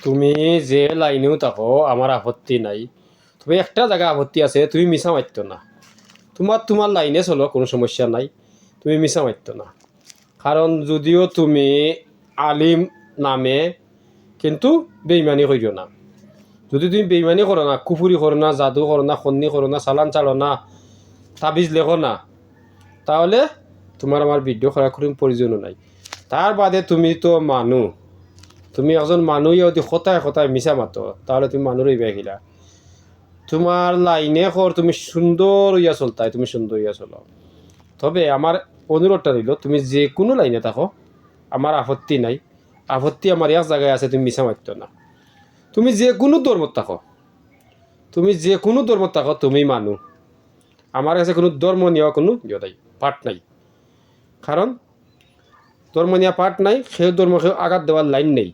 তুমি যে লাইনেও থাকো আমার আপত্তি নাই, তবে একটা জায়গা আপত্তি আছে, তুমি মিছা মারত না। তোমার লাইনে চলো, কোনো সমস্যা নাই, তুমি মিছা মারত না। কারণ যদিও তুমি আলিম নামে, কিন্তু বেইমানি করিও না। যদি তুমি বেইমানি করো না, কুফুরি করো না, জাদু করো না, খন্নি করো না, চালান চালো না, তাবিজ লেখো না, তাহলে তোমার আমার ভিডিও করার কোনো প্রয়োজনও নাই। তার বাদে তুমি তো মানুষ, তুমি একজন মানুষ যদি কথায় কথায় মিছা মাতো, তাহলে তুমি মানুষ হইবে গিলা। তোমার লাইনে কর, তুমি সুন্দর হইয়া চলতাই, তুমি সুন্দর হইয়া চলো। তবে আমার অনুরোধটা রইল, তুমি যে কোনো লাইনে থাকো, আমার আপত্তি নাই। আপত্তি আমার এক জায়গায় আছে, তুমি মিছা মারতো না। তুমি যে কোনো ধর্মত থাকো, তুমি যে কোনো ধর্মত থাকো, তুমি মানুষ। আমার কাছে কোনো ধর্ম নেওয়া কোনো নাই, পাঠ নাই। কারণ ধর্ম নেওয়া পাঠ নাই, সেই ধর্মকে আঘাত দেওয়ার লাইন নেই।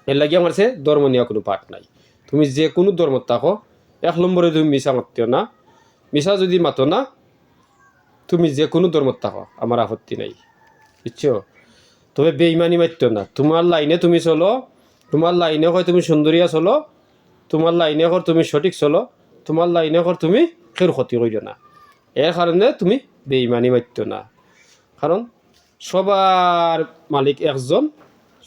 এর লাগে আমার কাছে ধর্ম নেওয়া কোনো পাঠ নাই। তুমি যে কোনো ধর্মত থাকো, এক নম্বরে তুমি মিছা মাতিও না। মিছা যদি মাতো না, তুমি যে কোনো ধর্মত থাকো, আমার আপত্তি নাই, বুঝছো? তবে বেইমানি মারতো না। তোমার লাইনে তুমি চলো, তোমার লাইনে কয় তুমি সুন্দরিয়া চলো, তোমার লাইনে কর তুমি সঠিক চলো, তোমার লাইনে কর তুমি কেউ ক্ষতি করিও না। এর কারণে তুমি বেইমানি মারতো না। কারণ সবার মালিক একজন,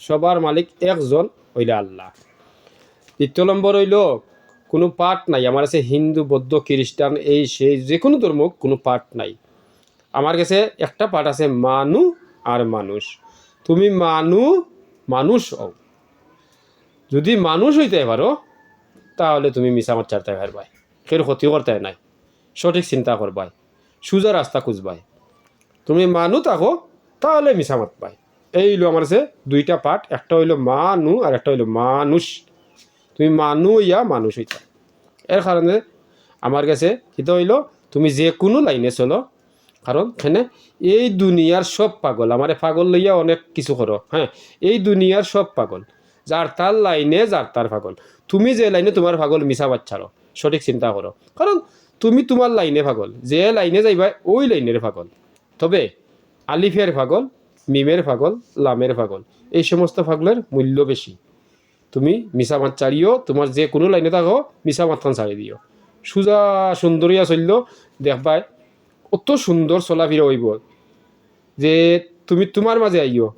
সবার মালিক একজন হইলে আল্লাহ। দ্বিতীয় নম্বর হইল, কোনো পাঠ নাই আমার কাছে। হিন্দু, বৌদ্ধ, খ্রিস্টান, এই সেই যে কোনো ধর্ম, কোনো পাঠ নাই আমার কাছে। একটা পাঠ আছে, মানু আর মানুষ। তুমি মানুষ হও। যদি মানুষ হইতে পারো, তাহলে তুমি মিছামাত চারতে পারবাই, কেউ ক্ষতি করতে নাই, সঠিক চিন্তা করবাই, সোজা রাস্তা খুঁজবাই। তুমি মানুষ থাকো, তাহলে মিছামাত পাই। এই হইলো আমার কাছে দুইটা পাঠ, একটা হইলো মানু আর একটা হইলো মানুষ। তুমি মানু ইয়া মানুষ হইতা। এর কারণে আমার কাছে এটা হইল, তুমি যে কোনো লাইনে চলো। কারণ এখানে এই দুনিয়ার সব পাগল, আমার পাগল লইয়া অনেক কিছু করো, হ্যাঁ। এই দুনিয়ার সব পাগল, যার তার লাইনে যার তার পাগল। তুমি যে লাইনে তোমার পাগল, মিছা বাচ্চারো, সঠিক চিন্তা করো। কারণ তুমি তোমার লাইনে পাগল, যে লাইনে যাইবা ওই লাইনের পাগল। তবে আলিফের পাগল, মিমের পাগল, লামের পাগল, এই সমস্ত পাগলের মূল্য বেশি। তুমি মিছা মাত চাড়িও, তোমার যে কোনো লাইনে থাকো, মিছা মাতখান ছাড়ি দিও। সোজা সুন্দরিয়া চলল, দেখবাই অত সুন্দর চলাফিরা হইব যে তুমি তোমার মাঝে আইও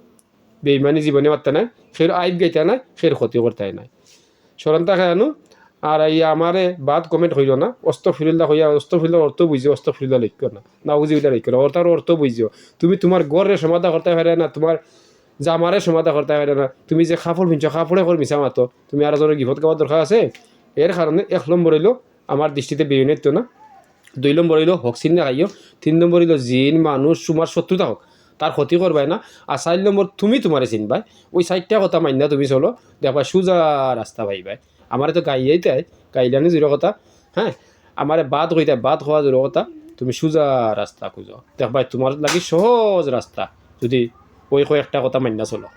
বেইমানি জীবনে মারতে নাই, সের আইব গাইতে নাই, সের ক্ষতি করতে নাই। সরন্তা খায় আনো। আর এই আমারে বাদ কমেন্ট হইল না, অস্তফিরুল্লাহ হইয়া অস্তফিরুল্লাহ অর্থ বুঝিও, অস্তফিরুল্লাহ লিখো না, না বুঝিবিল্লা লিখো না, তার অর্থ বুঝিও। তুমি তোমার গড়ের সমাধা করতে পারে না, তোমার জামারে সমাধা করতে পারে না। তুমি যে কাপড় পিনছো, কাপড়ে কর মিছা মাতো, তুমি আর জনের গিফট খাওয়ার দরকার আছে। এর কারণে এক নম্বর হইল আমার দৃষ্টিতে বেইমানিত্ব না। দুই নম্বর হইল হক চিন্তা খাইও। তিন নম্বর হইল জিন মানুষ তোমার শত্রুতা হোক, তার ক্ষতি করবাই না। আর 4 নম্বর তুমি তোমারে চিনবাই। ওই 4টা কথা মান্য তুমি চলো, দেখবা সোজা রাস্তা পাইবাই। আমারে তো গাইয়াই তাই, গাইলানি জোর কথা, হ্যাঁ। আমারে বাদ কইতাই, বাদ হওয়া জোর কথা। তুমি সোজা রাস্তা খুঁজো, দেখবাই তোমার লাগি সহজ রাস্তা, যদি ওই কয়েকটা কথা মান্য চলো।